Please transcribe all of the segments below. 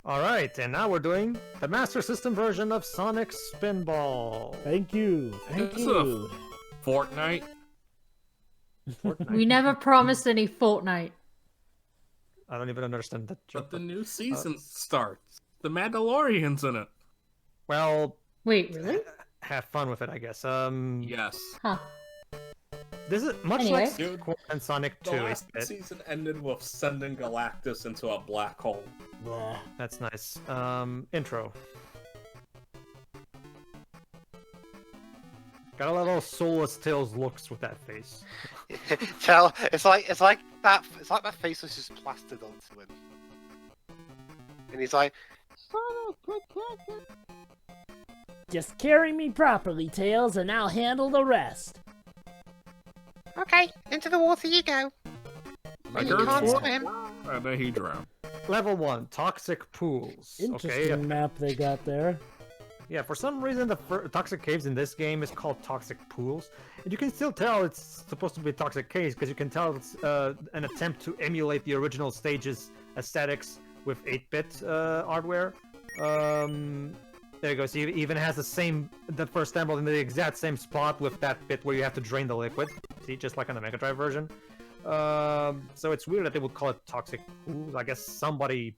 Alright, and now we're doing the Master System version of Sonic Spinball. Thank you. Thank you. Fortnite. We never promised any Fortnite. I don't even understand that joke. But the new season starts. The Mandalorian's in it. Well, Wait, really? have fun with it, I guess. Yes. Huh. This is much Anyway. like Dude, and Sonic 2. The last season ended with sending Galactus into a black hole. Blah. That's nice. Intro. Got a little soulless Tails looks with that face. It's like that face was just plastered onto him. And he's like, Just carry me properly, Tails, and I'll handle the rest. okay, into the water you go. Like You can't Earth's swim. and then he drowned. Level 1, Toxic Pools. Interesting Okay. map they got there. Yeah, for some reason the Toxic Caves in this game is called Toxic Pools. And you can still tell it's supposed to be Toxic Caves because you can tell it's an attempt to emulate the original stage's aesthetics with 8-bit hardware. There you go. So it even has the first emerald in the exact same spot with that bit where you have to drain the liquid. See, just like on the Mega Drive version. So it's weird that they would call it Toxic Pools. I guess somebody...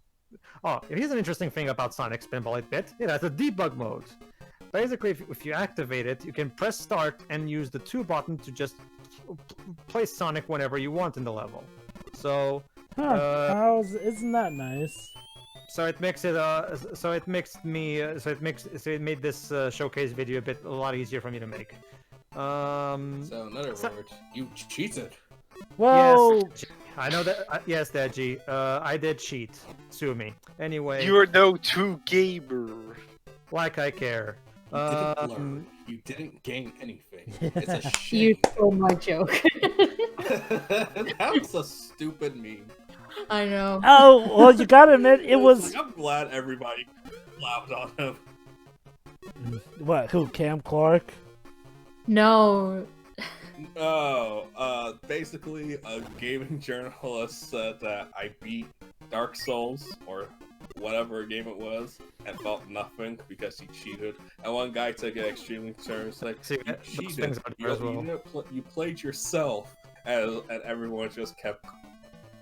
Oh, here's an interesting thing about Sonic Spinball 8-bit. It has a debug mode. Basically, if you activate it, you can press start and use the 2 button to just place Sonic whenever you want in the level. So... Isn't that nice? So it makes it it made this showcase video a lot easier for me to make. So in other words, you cheated. Whoa! Yes, I know that. Yes, Deji. I did cheat. Sue me. Anyway. You are no true gamer. Like I care. You didn't learn. You didn't gain anything. It's a shame. You stole my joke. That was a stupid meme. I know. Oh, well, you gotta admit, it was... Like, I'm glad everybody clapped on him. What, who, Cam Clark? No. Basically, a gaming journalist said that I beat Dark Souls, or whatever game it was, and felt nothing because he cheated. And one guy took it extremely serious, like, See, you those cheated, things are there as well. you played yourself, and everyone just kept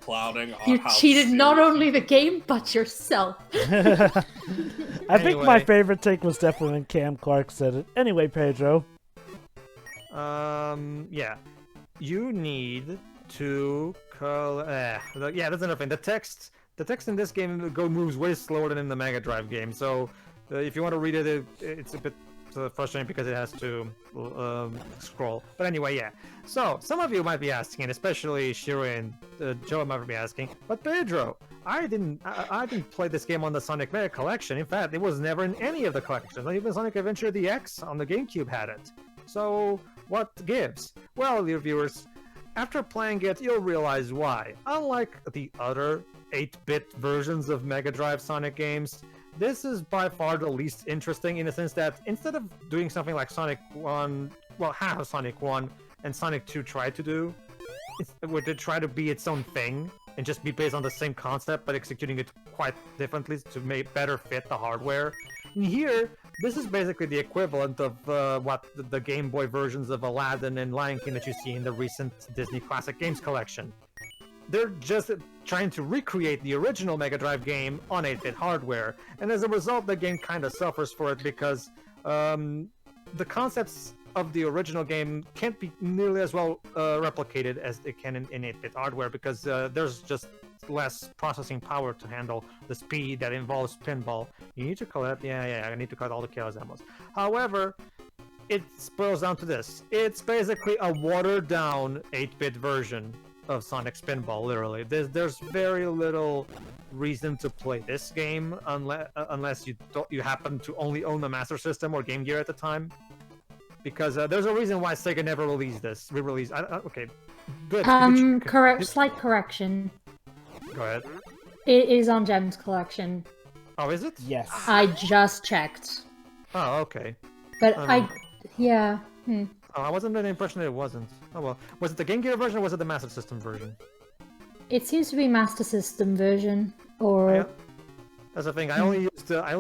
clouding on You how cheated not serious- only the game, but yourself. I think my Anyway. favorite take was definitely when Cam Clark said it. Anyway, Pedro. Yeah. You need to yeah, that's another thing. The text in this game moves way slower than in the Mega Drive game. So if you want to read it, it's a bit frustrating because it has to scroll. But anyway, yeah. So some of you might be asking, and especially Shiro and Joe might be asking, but Pedro, I didn't play this game on the Sonic Mega Collection. In fact, it was never in any of the collections. Not even Sonic Adventure DX on the GameCube had it. So what gives? Well, dear viewers, after playing it, you'll realize why. Unlike the other 8-bit versions of Mega Drive Sonic games, this is by far the least interesting in the sense that instead of doing something like Sonic 1, well, half Sonic 1 and Sonic 2 tried to do, where they try to be its own thing and just be based on the same concept but executing it quite differently to make better fit the hardware. And here, this is basically the equivalent of what the Game Boy versions of Aladdin and Lion King that you see in the recent Disney Classic Games collection. They're just trying to recreate the original Mega Drive game on 8-bit hardware, and as a result, the game kind of suffers for it because the concepts of the original game can't be nearly as well replicated as they can in 8-bit hardware because there's just less processing power to handle the speed that involves pinball. You need to collect, I need to cut all the chaos emos. However, it boils down to this. It's basically a watered-down 8-bit version of Sonic Spinball, literally. There's very little reason to play this game unless you happen to only own the Master System or Game Gear at the time. Because there's a reason why Sega never released this. Re-released. Okay, good. Slight correction. Go ahead. It is on Gem's collection. Oh, is it? Yes. I just checked. Oh, okay. But Oh, I wasn't under the impression that it wasn't. Oh well. Was it the Game Gear version or was it the Master System version? It seems to be Master System version, or... That's the thing. I only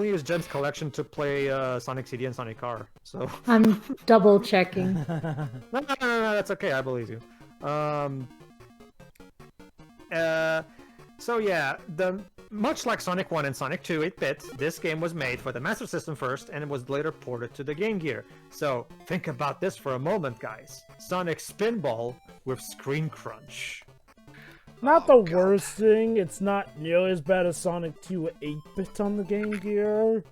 used Jen's collection to play Sonic CD and Sonic Car. So I'm double checking. no, that's okay. I believe you. So yeah, much like Sonic 1 and Sonic 2 8-bit, this game was made for the Master System first, and it was later ported to the Game Gear. So think about this for a moment, guys. Sonic Spinball with screen crunch. Not the worst thing. It's not nearly as bad as Sonic 2 8-bit on the Game Gear,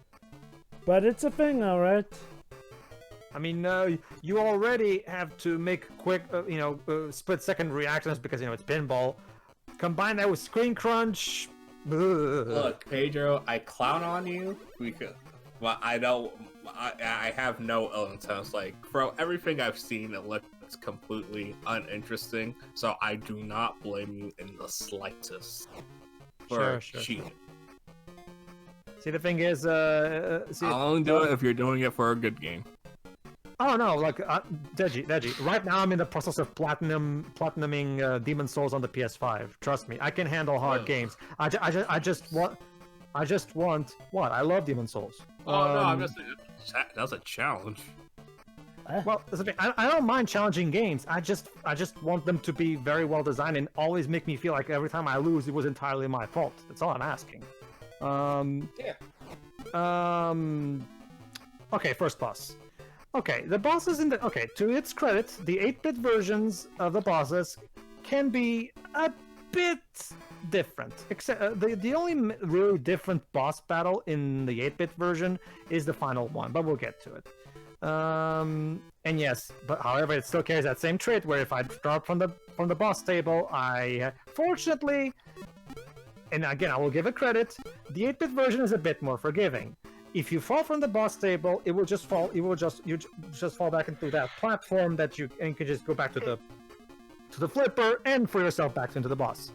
but it's a thing, alright. I mean, you already have to make quick, split-second reactions because it's pinball. Combine that with screen crunch. Ugh. Look, Pedro, I clown on you because, well, I have no ill intent. Like, bro, everything I've seen, it looks completely uninteresting. So I do not blame you in the slightest for cheating. See, the thing is, I'll only do it if you're doing it for a good game. Oh no, like Deji. Right now, I'm in the process of platinuming Demon Souls on the PS5. Trust me, I can handle hard games. I just want what? I love Demon Souls. Oh no, I'm just that's a challenge. Well, that's the thing. I don't mind challenging games. I just want them to be very well designed and always make me feel like every time I lose, it was entirely my fault. That's all I'm asking. Okay, first boss. Okay, the bosses to its credit, the 8-bit versions of the bosses can be a bit different. Except the only really different boss battle in the 8-bit version is the final one, but we'll get to it. And yes, but however, it still carries that same trait where if I start from the boss table, I fortunately, and again, I will give it credit, the 8-bit version is a bit more forgiving. If you fall from the boss table, you just fall back into that platform that you can just go back to the flipper and throw yourself back into the boss.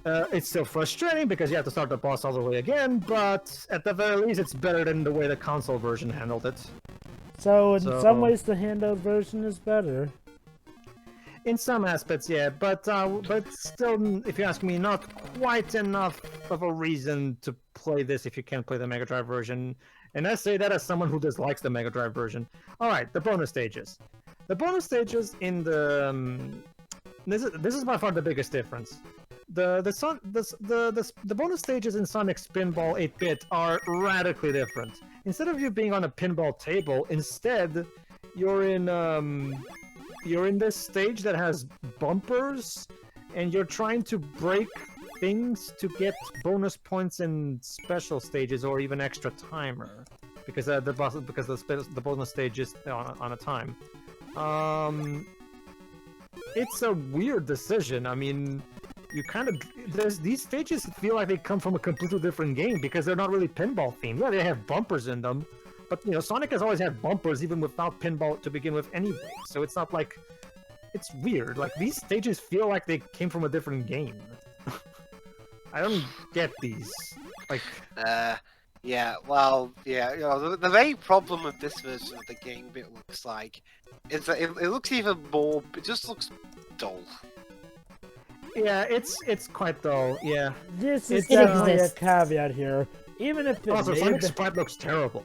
It's still frustrating because you have to start the boss all the way again, but at the very least, it's better than the way the console version handled it. So in some ways, the handheld version is better. In some aspects, yeah, but still, if you ask me, not quite enough of a reason to play this if you can't play the Mega Drive version. And I say that as someone who dislikes the Mega Drive version. All right, the bonus stages. The bonus stages in the this is by far the biggest difference. The bonus stages in Sonic Spinball 8-bit are radically different. Instead of you being on a pinball table, instead you're in this stage that has bumpers, and you're trying to break things to get bonus points in special stages or even extra timer, because the bonus stage is on a time. It's a weird decision. I mean, these stages feel like they come from a completely different game because they're not really pinball themed. Yeah, they have bumpers in them. But, Sonic has always had bumpers even without pinball to begin with anyway, so it's not like... It's weird. Like, these stages feel like they came from a different game. I don't get these. Like... the main problem with this version of the game, it looks like, is that it looks even more... It just looks dull. Yeah, it's quite dull, yeah. This is definitely a caveat here. Even if Also, Sonic Sprite looks terrible.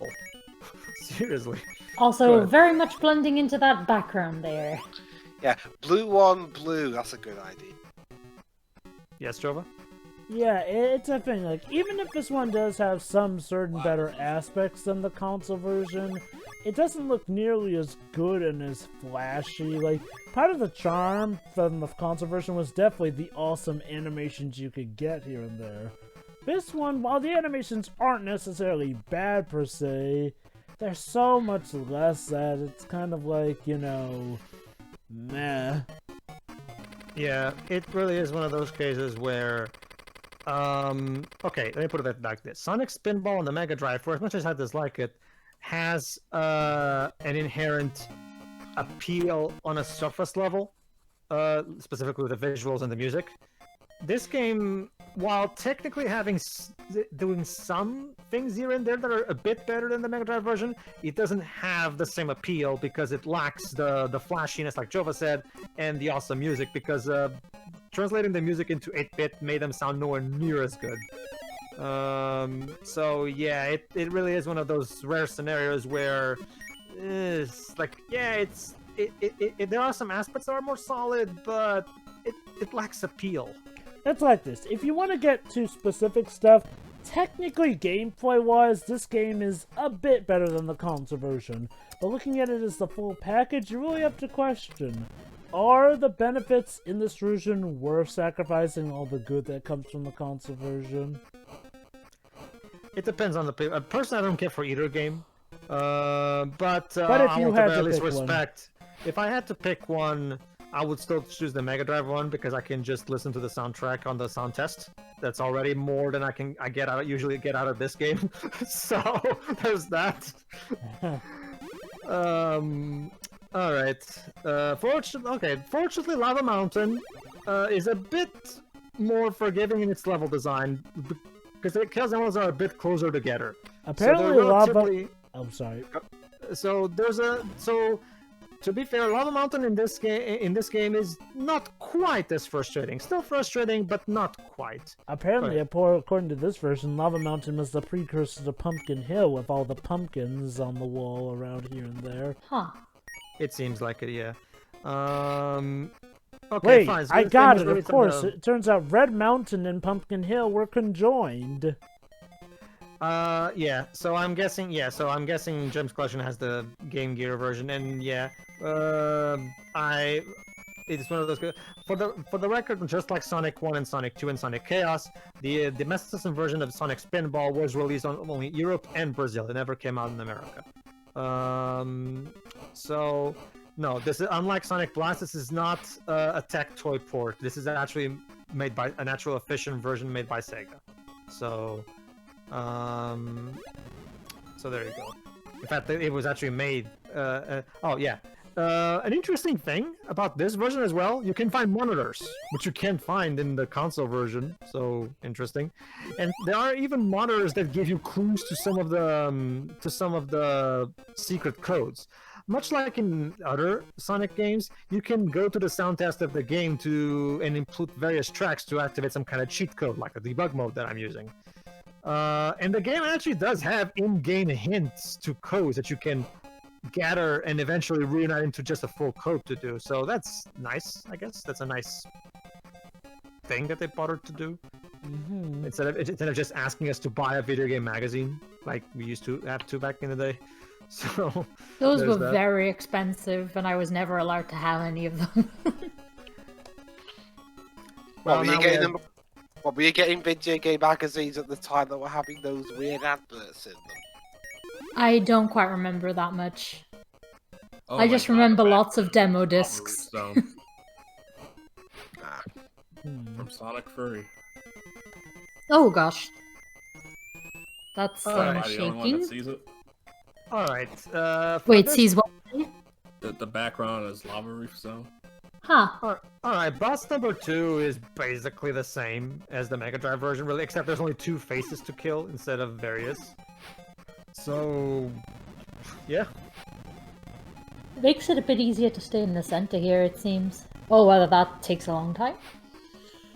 Seriously. Also, very much blending into that background there. Yeah, blue on blue, that's a good idea. Yes, Jova? Yeah, it's a thing. Like, even if this one does have some certain better aspects than the console version, it doesn't look nearly as good and as flashy. Like, part of the charm from the console version was definitely the awesome animations you could get here and there. This one, while the animations aren't necessarily bad per se, they're so much less that it's kind of like, meh. Yeah, it really is one of those cases where... okay, let me put it like this. Sonic Spinball on the Mega Drive, for as much as I dislike it, has an inherent appeal on a surface level, specifically with the visuals and the music. This game, while technically doing some things here and there that are a bit better than the Mega Drive version, it doesn't have the same appeal because it lacks the flashiness, like Jova said, and the awesome music, because translating the music into 8-bit made them sound nowhere near as good. So yeah, it really is one of those rare scenarios where it's like, yeah, there are some aspects that are more solid, but it lacks appeal. It's like this. If you want to get to specific stuff, technically gameplay-wise, this game is a bit better than the console version. But looking at it as the full package, you really have to question, are the benefits in this version worth sacrificing all the good that comes from the console version? It depends on the personally, I don't care for either game. But if I you want had to to at least pick one. respect. If I had to pick one, I would still choose the Mega Drive one because I can just listen to the soundtrack on the sound test. That's already more than I usually get out of this game. So there's that. All right. Fortunately, Lava Mountain is a bit more forgiving in its level design because the Chaos Emeralds are a bit closer together. Apparently, so they're lava. relatively- I'm sorry. So to be fair, Lava Mountain in this game is not quite as frustrating. Still frustrating, but not quite. Apparently, Right. according to this version, Lava Mountain was the precursor to Pumpkin Hill with all the pumpkins on the wall around here and there. Huh. It seems like it, yeah. Okay, Wait, fine. So I this got game is it, really of course. some, It turns out Red Mountain and Pumpkin Hill were conjoined. yeah. So I'm guessing Jim's Collection has the Game Gear version, and yeah, it's one of those. For the record, just like Sonic 1 and Sonic 2 and Sonic Chaos, the Master System version of Sonic Spinball was released on only Europe and Brazil. It never came out in America. So no, this is unlike Sonic Blast. This is not a tech toy port. This is actually made by an actual efficient version made by Sega. So, so there you go. In fact, it was actually made. Oh yeah. An interesting thing about this version as well, you can find monitors, which you can't find in the console version. So interesting, and there are even monitors that give you clues to some of the secret codes. Much like in other Sonic games, you can go to the sound test of the game and input various tracks to activate some kind of cheat code, like the debug mode that I'm using. And the game actually does have in-game hints to codes that you can gather and eventually reunite into just a full code to do. So that's nice, I guess. That's a nice thing that they bothered to do. Mm-hmm. Instead of just asking us to buy a video game magazine like we used to have to back in the day. So Those there's were that. very expensive, and I was never allowed to have any of them. Well, now we have- What were you getting video game magazines at the time that were having those weird adverts in them? I don't quite remember that much. Oh I my just God, remember the lots of demo Battle discs. Stone Ah, from Sonic Furry. Oh gosh. That's Alright. Am I the only one that shaking. sees it? All right. for Wait, this- sees what? The background is Lava Reef Zone. Huh. All right, boss number 2 is basically the same as the Mega Drive version, really, except there's only 2 faces to kill instead of various. So, yeah. Makes it a bit easier to stay in the center here, it seems. Oh, well, that takes a long time.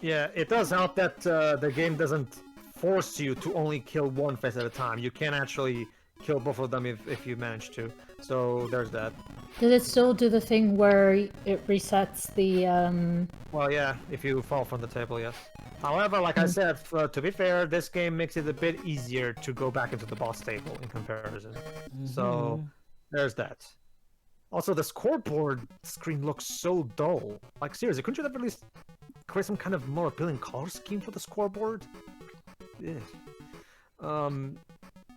Yeah, it does help that the game doesn't force you to only kill one face at a time. You can actually kill both of them if you manage to. So there's that. Does it still do the thing where it resets the, Well, yeah, if you fall from the table, yes. However, like I said, to be fair, this game makes it a bit easier to go back into the boss table in comparison. So there's that. Also, the scoreboard screen looks so dull. Like, seriously, couldn't you have at least create some kind of more appealing color scheme for the scoreboard? Yeah.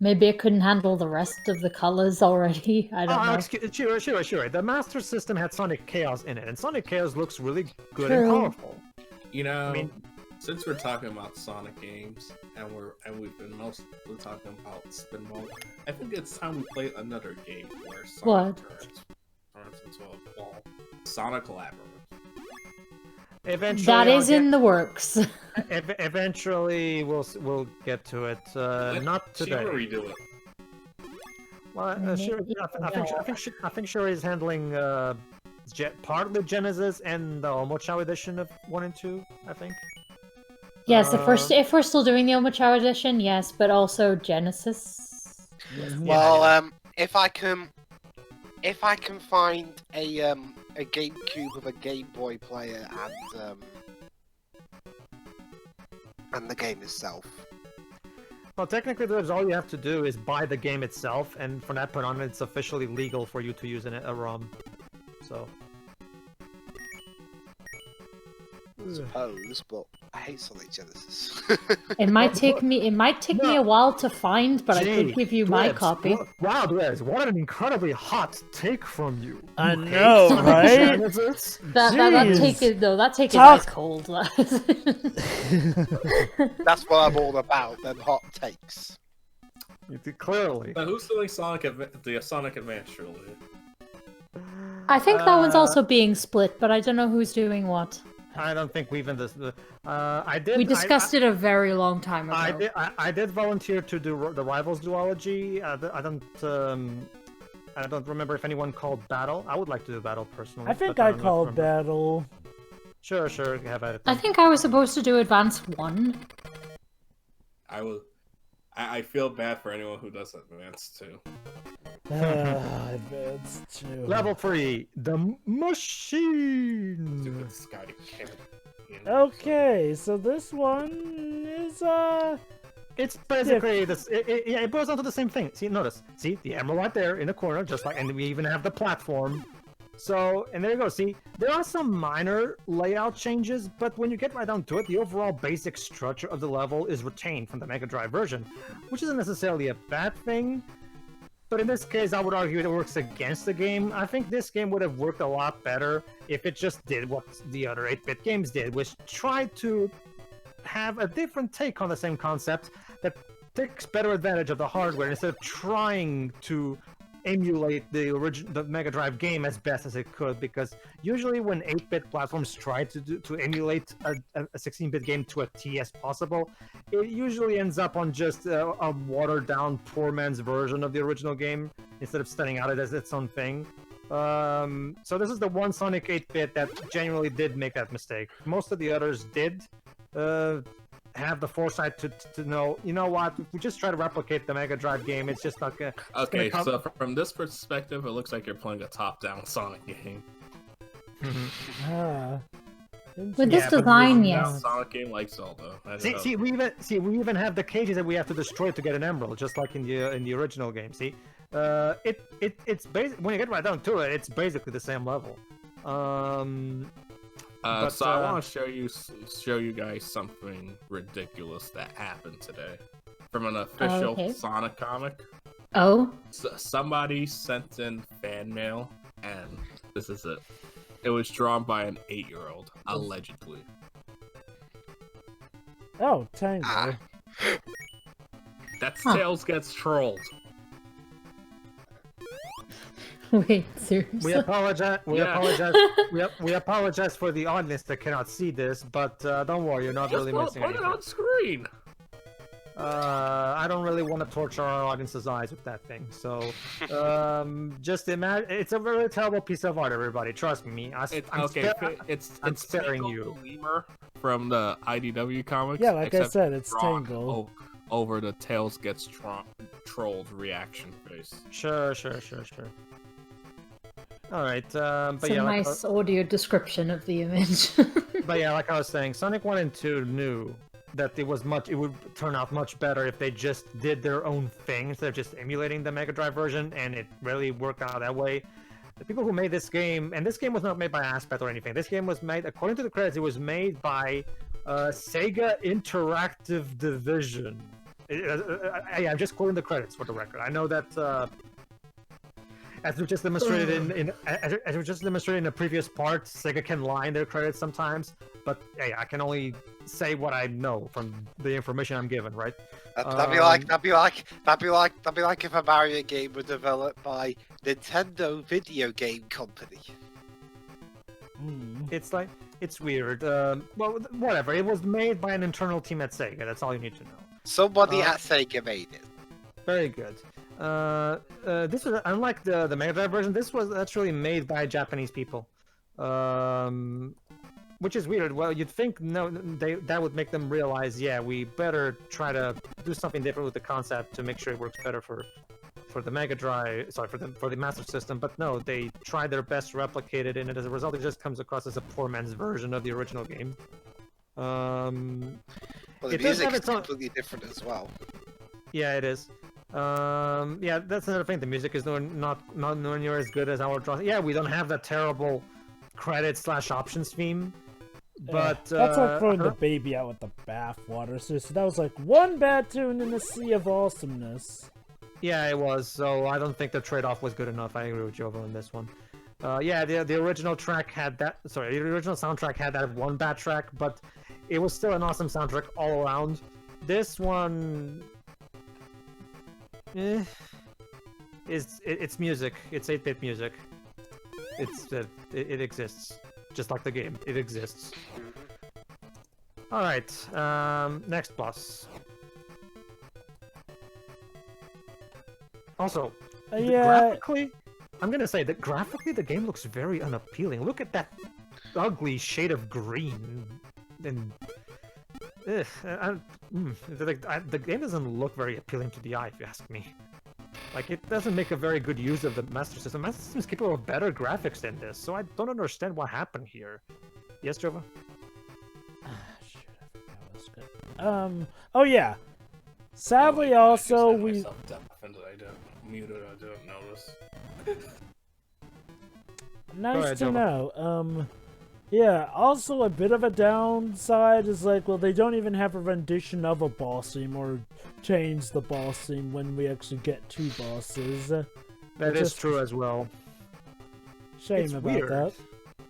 maybe it couldn't handle the rest of the colors already? I don't know. Sure. The Master System had Sonic Chaos in it, and Sonic Chaos looks really good True. and colorful. You know, I mean, since we're talking about Sonic games, and we've been mostly talking about Spinball, I think it's time we play another game where Sonic turns into a ball. Sonic Labyrinth. eventually, That I'll is get- in the works. Eventually, we'll get to it. Not today. Shivery do it. Well, sure. I think Shuri is handling partly Genesis and the Omochao edition of 1 and 2. I think. Yes, if we're still doing the Omochao edition, yes, but also Genesis. Well, if I can find a GameCube with a Game Boy player and the game itself. Well, technically, there's all you have to do is buy the game itself, and from that point on, it's officially legal for you to use a ROM. So. I suppose, but I hate Sonic Genesis. It might take me a while to find, but I could give you my Dwebs, copy. Wow, Dwebs, what an incredibly hot take from you. I You hate know, Sonic right? Genesis? That take is Talk- ice cold. That's what I'm all about, them hot takes. Clearly. Now, who's doing the Sonic Advance trilogy? I think that one's also being split, but I don't know who's doing what. I don't think we even I did. We discussed it a very long time ago. I did volunteer to do the Rivals duology. I don't remember if anyone called Battle. I would like to do Battle personally. I think but I don't called remember. Battle. Sure, have at it. I think I was supposed to do Advance 1. I feel bad for anyone who does Advance 2. Advance 2. Level 3, the machine. Stupid Sky Cannon. Okay, so this one is It's basically this. It boils down to the same thing. See, notice. See the emerald right there in the corner, just like, and we even have the platform. So, and there you go. See, there are some minor layout changes, but when you get right down to it, the overall basic structure of the level is retained from the Mega Drive version, which isn't necessarily a bad thing. But in this case, I would argue it works against the game. I think this game would have worked a lot better if it just did what the other 8-bit games did, which tried to have a different take on the same concept that takes better advantage of the hardware instead of trying to emulate the Mega Drive game as best as it could, because usually when 8-bit platforms try to emulate a 16-bit game to a T as possible, it usually ends up on just a watered-down poor man's version of the original game instead of studying out it as its own thing. So this is the one Sonic 8-bit that genuinely did make that mistake. Most of the others did have the foresight to know, you know what, if we just try to replicate the Mega Drive game, it's just not gonna... Okay, so from this perspective, it looks like you're playing a top-down Sonic game. With this design, yes. Sonic game like Zelda. See, we even have the cages that we have to destroy to get an emerald, just like in the original game. See, it's when you get right down to it, it's basically the same level. So I want to show you guys something ridiculous that happened today from an official Sonic comic. Oh. Somebody sent in fan mail, and this is it. It was drawn by an 8-year-old, allegedly. Oh, Tango. That's Tails Gets Trolled. Wait, seriously? We apologize. We Yeah. apologize. We apologize for the audience that cannot see this, but don't worry, you're not really missing put it anything. on screen. I don't really want to torture our audience's eyes with that thing. So, just imagine. It's a really terrible piece of art, everybody. Trust me. I'm sparing you. Lemur from the IDW comics. Yeah, like I except said, it's drawn Tango. Over the Tails Gets Trolled reaction face. Sure. All right, but It's yeah, a nice audio description of the image. but yeah, like I was saying, Sonic 1 and 2 knew that it would turn out much better if they just did their own thing instead of just emulating the Mega Drive version, and it really worked out that way. The people who made this game, and this game was not made by Aspect or anything. This game was made, according to the credits, it was made by Sega Interactive Division. I'm just quoting the credits for the record. I know that. As we just demonstrated as we just demonstrated in the previous part, Sega can lie in their credits sometimes, but hey, I can only say what I know from the information I'm given, right? That'd be like if a Mario game were developed by Nintendo Video Game Company. It's weird. Well, whatever. It was made by an internal team at Sega. That's all you need to know. Somebody at Sega made it. Very good. This was unlike the Mega Drive version. This was actually made by Japanese people. which is weird. Well, you'd think that would make them realize, yeah, we better try to do something different with the concept to make sure it works better for the Mega Drive, sorry, for the Master System. But no, they tried their best to replicate it, and as a result, it just comes across as a poor man's version of the original game. Well, the it does have music's its own... completely different as well. Yeah, it is. Yeah, that's another thing. The music is not nowhere near as good as our draw. Yeah, we don't have that terrible credit/options theme. But that's like throwing the baby out with the bathwater. So that was like one bad tune in a sea of awesomeness. Yeah, it was. So I don't think the trade-off was good enough. I agree with Jovo on this one. Yeah, the original track had that. Sorry, the original soundtrack had that one bad track, but it was still an awesome soundtrack all around. This one, it's music. It's 8-bit music. It exists, just like the game. It exists. All right. Next boss. Also, graphically, I'm gonna say that graphically the game looks very unappealing. Look at that ugly shade of green, and the game doesn't look very appealing to the eye, if you ask me. Like, it doesn't make a very good use of the Master System. Master System is capable of better graphics than this, so I don't understand what happened here. Yes, Jova? Shoot, I forgot what was good. Oh yeah. Sadly, also we. Muted, I didn't notice. Nice ahead, to Jova. know. Yeah, also a bit of a downside is like, well, they don't even have a rendition of a boss theme or change the boss theme when we actually get two bosses. That is true as well. Shame It's about weird. that.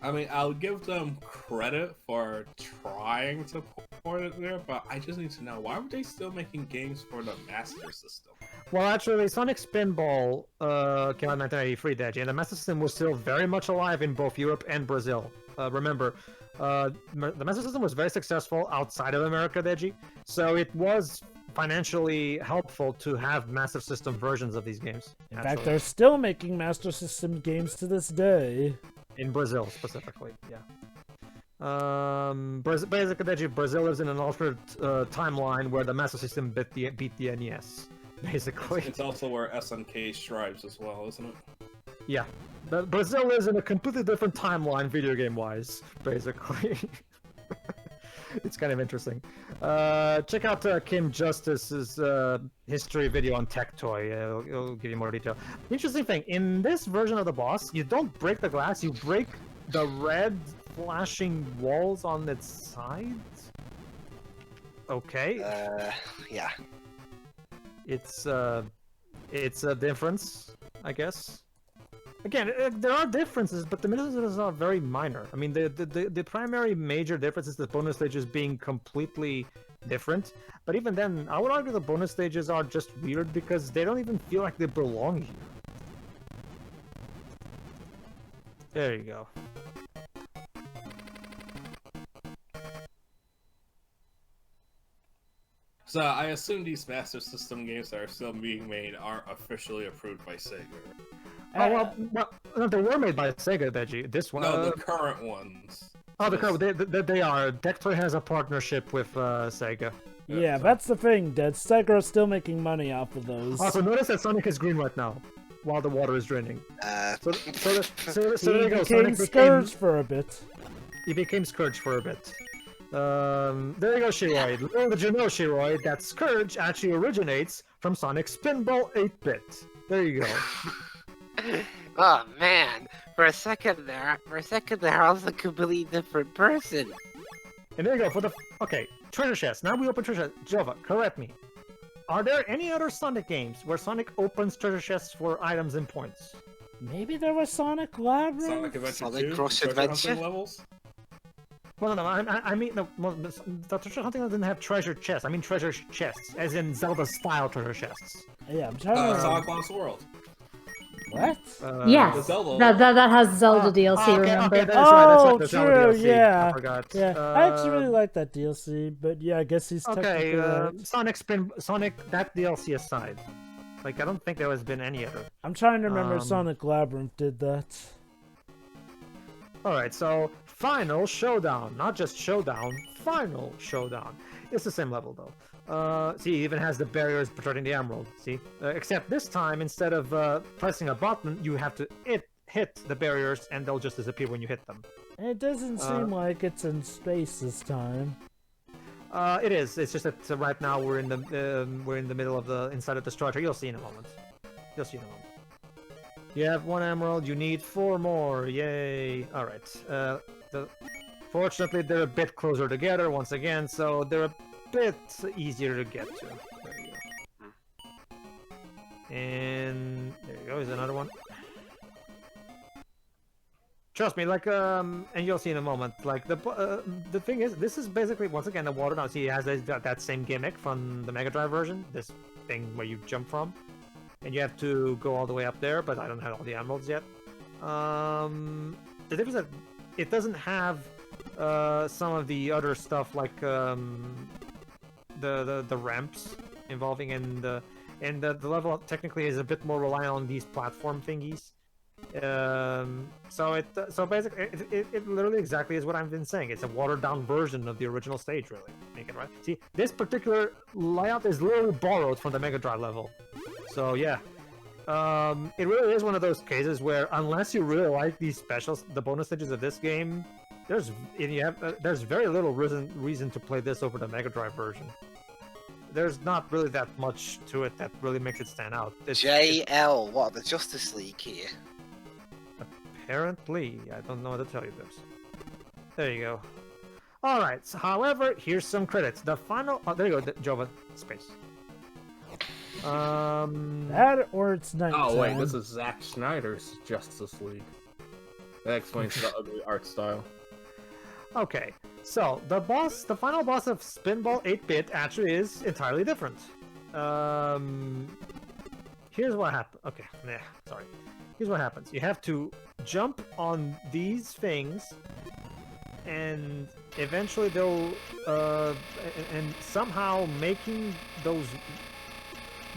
I mean, I'll give them credit for trying to port it there, but I just need to know, why were they still making games for the Master System? Well, actually, Sonic Spinball came out in 1993, Deji, and the Master System was still very much alive in both Europe and Brazil. Remember, the Master System was very successful outside of America, Deji, so it was financially helpful to have Master System versions of these games. In fact, they're still making Master System games to this day. In Brazil, specifically, yeah. Basically, Deji, Brazil lives in an alternate timeline where the Master System beat the NES, basically. It's also where SNK strives as well, isn't it? Yeah. But Brazil lives in a completely different timeline, video game-wise, basically. It's kind of interesting. Check out Kim Justice's history video on Tectoy. It'll give you more detail. The interesting thing, in this version of the boss, you don't break the glass, you break the red flashing walls on its sides? Okay. Yeah. It's a difference, I guess. Again, there are differences, but the differences are very minor. I mean, the primary major difference is the bonus stages being completely different. But even then, I would argue the bonus stages are just weird because they don't even feel like they belong here. There you go. So I assume these Master System games that are still being made aren't officially approved by Sega. Oh, well, no, they were made by Sega, Veggie. This one. No, the current ones. Oh, the current. They are. Tectoy has a partnership with Sega. Yeah, that's the thing, Dead. Sega are still making money off of those. Also, notice that Sonic is green right now, while the water is draining. So there you go. He Sonic became Scourge for a bit. He became Scourge for a bit. There you go, Shiroid. Little did you know, Shiroid, that Scourge actually originates from Sonic Spinball 8-bit. There you go. Oh man, for a second there, I was a completely different person. And there you go, okay, treasure chest. Now we open treasure chest. Jova, correct me. Are there any other Sonic games where Sonic opens treasure chests for items and points? Maybe there was Sonic Labyrinth? Sonic Adventure Sonic 2? Cross Treasure Adventure? hunting levels? Well, no, I mean, no, the treasure hunting doesn't have treasure chests. I mean treasure chests, as in Zelda-style treasure chests. Yeah, I'm trying to remember. Sonic Lost World. What? Yes, the Zelda that has Zelda DLC, remember? Okay, that's right, Oh, the true, Zelda DLC. yeah. I forgot. Yeah, I actually really like that DLC, but yeah, I guess he's technically right. Sonic, that DLC aside. Like, I don't think there has been any other. I'm trying to remember if Sonic Labyrinth did that. Alright, so Final Showdown. Not just Showdown, Final Showdown. It's the same level though. See, it even has the barriers protecting the emerald. See, except this time instead of pressing a button, you have to hit the barriers, and they'll just disappear when you hit them. It doesn't seem like it's in space this time. It is. It's just that right now we're in the middle of the inside of the structure. You'll see in a moment. You'll see in a moment. You have 1 emerald. You need 4 more. Yay! All right. Fortunately, they're a bit closer together once again, so they're a bit easier to get to. There you go. And there you go. Here's another one. Trust me, like, and you'll see in a moment, like, the thing is, this is basically, once again, the water down. See, it has that same gimmick from the Mega Drive version, this thing where you jump from, and you have to go all the way up there, but I don't have all the emeralds yet. The difference is that it doesn't have some of the other stuff, like, the ramps involving, and the level technically is a bit more reliant on these platform thingies. So basically, it literally exactly is what I've been saying. It's a watered down version of the original stage, really. Make it right. See, this particular layout is literally borrowed from the Mega Drive level. So yeah, it really is one of those cases where unless you really like these specials, the bonus stages of this game, there's very little reason to play this over the Mega Drive version. There's not really that much to it that really makes it stand out. JL, what, the Justice League here? Apparently, I don't know what to tell you this. There you go. Alright, so, however, here's some credits. The final... Oh, there you go, Jova. Space. That or it's nighttime. Oh wait, this is Zack Snyder's Justice League. That explains the ugly art style. Okay, so the final boss of Spinball 8-bit actually is entirely different. Here's what happened. Okay, sorry. Here's what happens. You have to jump on these things, and eventually they'll and somehow making those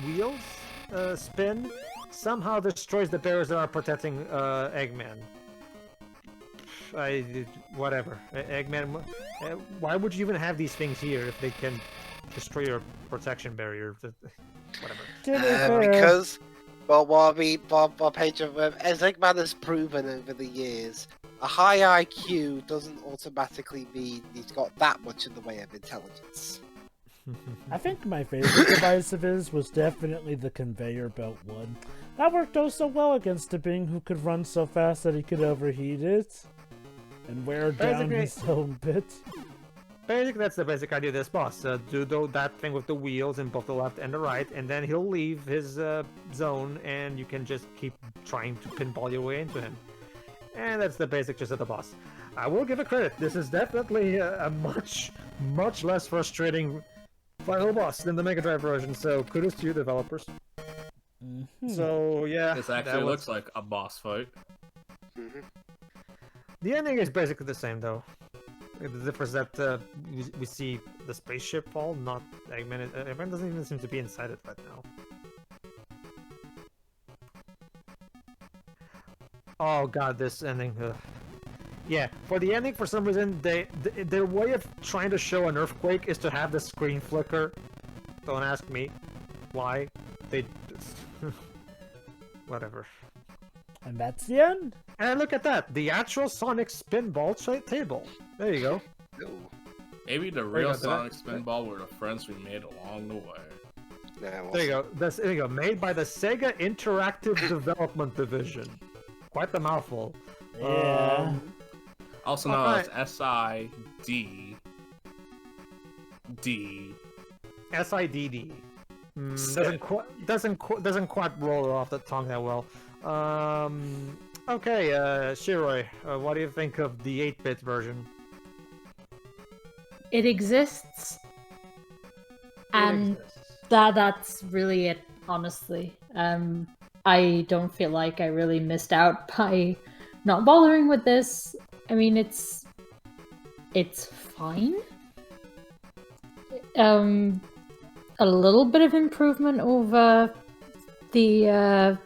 wheels spin somehow destroys the barriers that are protecting Eggman. Whatever. Eggman, why would you even have these things here if they can destroy your protection barrier? Whatever. Because, well, Pedro, as Eggman has proven over the years, a high IQ doesn't automatically mean he's got that much in the way of intelligence. I think my favorite device of his was definitely the conveyor belt one. That worked oh so well against a being who could run so fast that he could overheat it and wear down his own bit. Basically, that's the basic idea of this boss. Do that thing with the wheels in both the left and the right, and then he'll leave his zone, and you can just keep trying to pinball your way into him. And that's the basic gist of the boss. I will give it credit. This is definitely a much less frustrating final boss than the Mega Drive version, so kudos to you, developers. So, yeah. This actually looks like a boss fight. The ending is basically the same, though. The difference that we see the spaceship fall, not Eggman. Eggman doesn't even seem to be inside it right now. Oh god, this ending. Yeah, for the ending, for some reason, their way of trying to show an earthquake is to have the screen flicker. Don't ask me why. They... Whatever. And that's the end? And look at that! The actual Sonic Spinball table. There you go. Maybe the real Sonic Spinball were the friends we made along the way. There you go. There you go. Made by the Sega Interactive Development Division. Quite the mouthful. Yeah. Also known as SIDD. SIDD. Doesn't quite roll off the tongue that well. Okay, Shiroi, what do you think of the 8-bit version? It exists, and that's really it, honestly. I don't feel like I really missed out by not bothering with this. I mean, it's fine. A little bit of improvement over the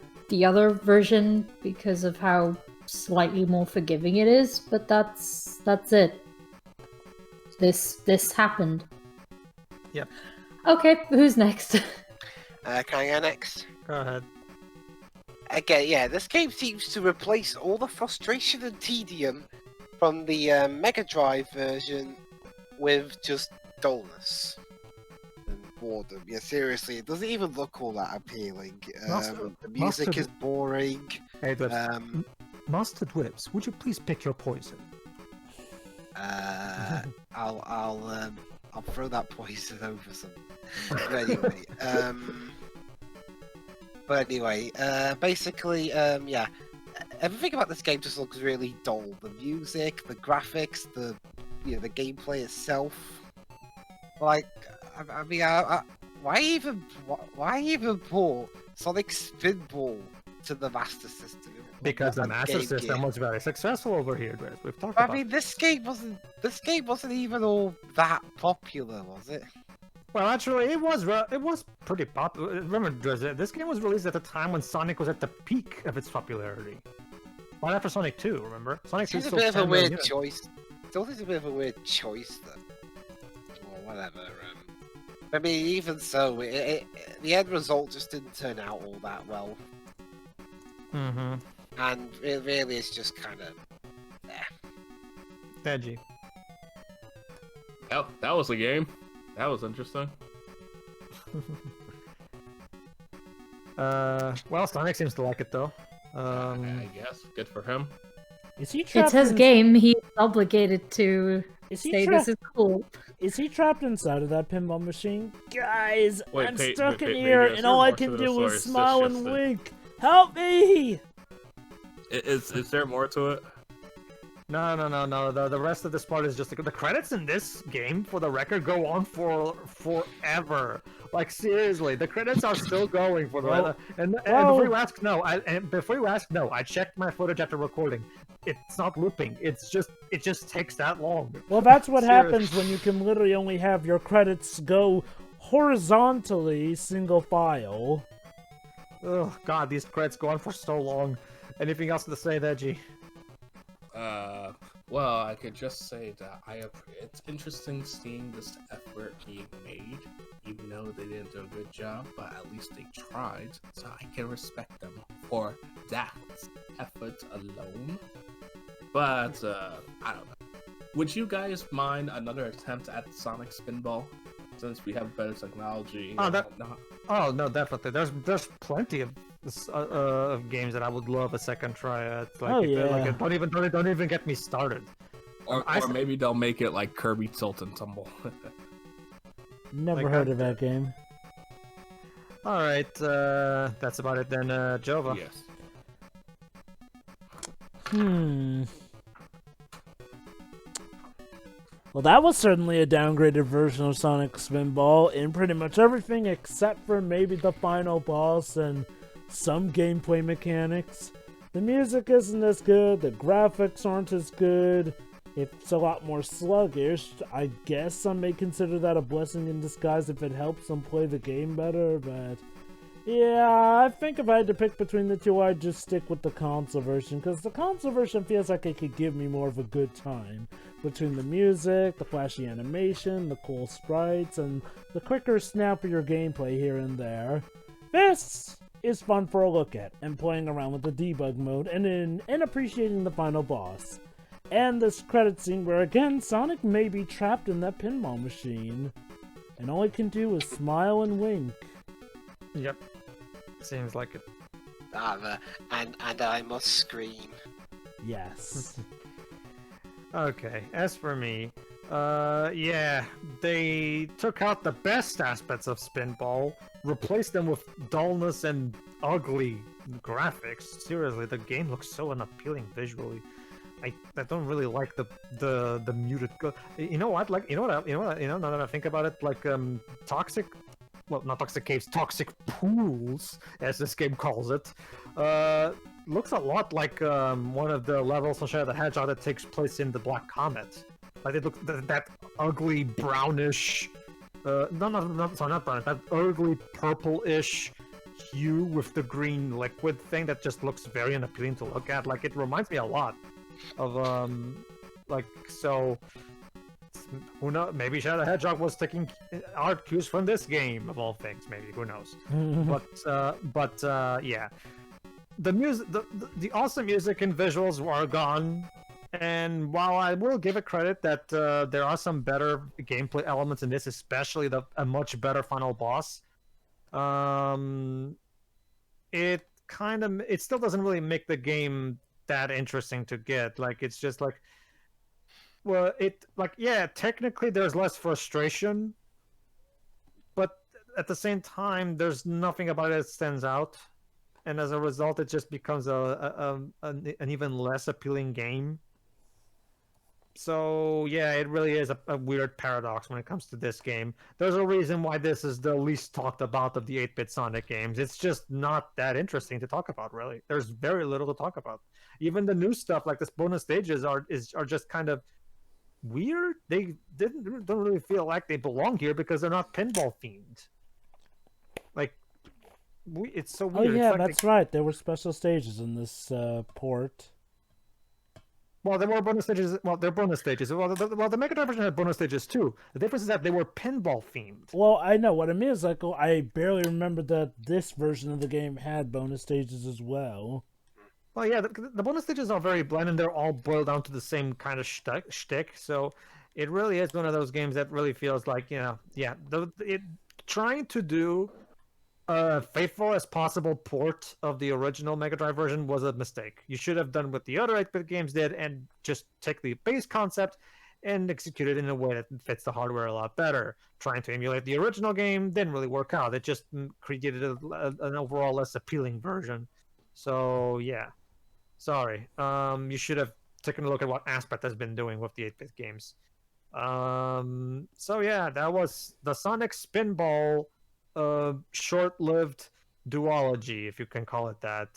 other version because of how slightly more forgiving it is, but that's it. This happened. Yep. Okay, who's next? Can I go next? Go ahead. Again, yeah, this game seems to replace all the frustration and tedium from the Mega Drive version with just dullness and boredom. Yeah, seriously, it doesn't even look all that appealing. The music is boring. Hey, Master Dwips, would you please pick your poison? I'll throw that poison over something. But anyway, basically, yeah, everything about this game just looks really dull. The music, the graphics, the gameplay itself. Like, I mean, why even port Sonic Spinball to the Master System? Because the Master System was very successful over here, Chris. We've talked about. I mean, this game wasn't even all that popular, was it? Well, actually, it was pretty popular. Remember, this game was released at a time when Sonic was at the peak of its popularity. Right after Sonic 2, remember? Sonic 2 It's a sold bit of 10 a million weird units. choice. It's always a bit of a weird choice, though. Or whatever. I mean, even so, the end result just didn't turn out all that well. Mm-hmm. And it really is just kind of... Deji. That was a game. That was interesting. Well, Sonic seems to like it though. I guess. Good for him. Is he trapped It's his in... game. He's obligated to Is he say tra- this is cool. Is he trapped inside of that pinball machine? Guys, Wait, I'm Pe- stuck Pe- in Pe- here, Pedro, and all I there's can more to the do story. is It's smile just and that- wink. Help me! Is there more to it? No. The rest of this part is just the credits in this game, for the record, go on for forever. Like seriously, the credits are still going for the Well- and well- before you ask, I checked my footage after recording. It's not looping. It just takes that long. Well, that's what Seriously. happens when you can literally only have your credits go horizontally, single file. Oh God, these credits go on for so long. Anything else to say, Deji? Well, I could just say that it's interesting seeing this effort being made, even though they didn't do a good job, but at least they tried, so I can respect them for that effort alone. But, I don't know. Would you guys mind another attempt at Sonic Spinball? Since we have better technology. Oh, and that- whatnot? Oh no, definitely. There's plenty of games that I would love a second try at. Like, Oh, yeah. don't even get me started. Or maybe they'll make it like Kirby Tilt and Tumble. Never Like, heard of that game. All right, that's about it then, Jova. Yes. Well, that was certainly a downgraded version of Sonic Spinball in pretty much everything except for maybe the final boss and some gameplay mechanics. The music isn't as good, the graphics aren't as good, it's a lot more sluggish. I guess some may consider that a blessing in disguise if it helps them play the game better, but... yeah, I think if I had to pick between the two, I'd just stick with the console version, because the console version feels like it could give me more of a good time. Between the music, the flashy animation, the cool sprites, and the quicker, snappier gameplay here and there. This is fun for a look at, and playing around with the debug mode, and appreciating the final boss. And this credit scene where, again, Sonic may be trapped in that pinball machine, and all he can do is smile and wink. Yep. Seems like it. And I must scream. Yes. Okay, as for me, yeah, they took out the best aspects of Spinball, replaced them with dullness and ugly graphics. Seriously, the game looks so unappealing visually. I don't really like the muted. You know what? Like, now that I think about it, like toxic. Well, not toxic caves, toxic pools, as this game calls it. Looks a lot like one of the levels on Shadow the Hedgehog that takes place in the Black Comet. Like it looks that ugly brownish, sorry, not brown, that ugly purple-ish hue with the green liquid thing that just looks very unappealing to look at. Like, it reminds me a lot of like, so who knows? Maybe Shadow the Hedgehog was taking art cues from this game of all things. Maybe, who knows? but yeah, the music, the awesome music and visuals are gone. And while I will give it credit that there are some better gameplay elements in this, especially a much better final boss, it still doesn't really make the game that interesting to get. Like, it's just like, well, yeah, technically there's less frustration, but at the same time, there's nothing about it that stands out, and as a result, it just becomes an even less appealing game. So yeah, it really is a weird paradox when it comes to this game. There's a reason why this is the least talked about of the 8-bit Sonic games. It's just not that interesting to talk about, really. There's very little to talk about. Even the new stuff, like this bonus stages, are just kind of weird. They don't really feel like they belong here because they're not pinball themed. Like, it's so Oh weird. yeah, It's like that's right. There were special stages in this port. Well, there were bonus stages. Well, they're bonus stages. Well, the Mega Drive version had bonus stages too. The difference is that they were pinball themed. Well, I know what I mean is like, I barely remember that this version of the game had bonus stages as well. Well, yeah, the bonus stages are very bland, and they're all boiled down to the same kind of shtick. So it really is one of those games that really feels like, trying to do a faithful as possible port of the original Mega Drive version was a mistake. You should have done what the other 8-bit games did and just take the base concept and execute it in a way that fits the hardware a lot better. Trying to emulate the original game didn't really work out. It just created an overall less appealing version. So yeah, sorry. You should have taken a look at what Aspect has been doing with the 8-bit games. So yeah, that was the Sonic Spinball short-lived duology, if you can call it that.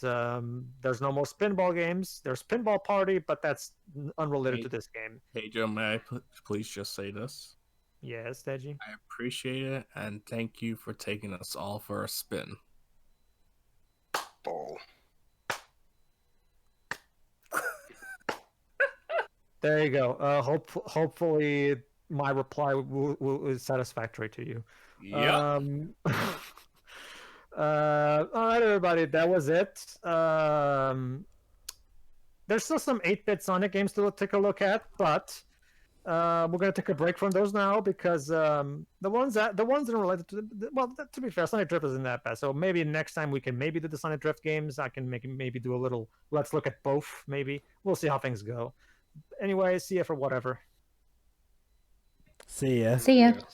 There's no more Spinball games. There's Pinball Party, but that's unrelated to this game. Pedro, may I please just say this? Yes, Deji? I appreciate it, and thank you for taking us all for a spin. Ball. There you go. Hopefully my reply is satisfactory to you. Yep. All right, everybody, that was it. There's still some 8-bit Sonic games to take a look at, but we're gonna take a break from those now because the ones that are related to to be fair, Sonic Drift isn't that bad. So maybe next time we can maybe do the Sonic Drift games. I can maybe do a little let's look at both. Maybe we'll see how things go. Anyway, see ya for whatever. See ya. See ya.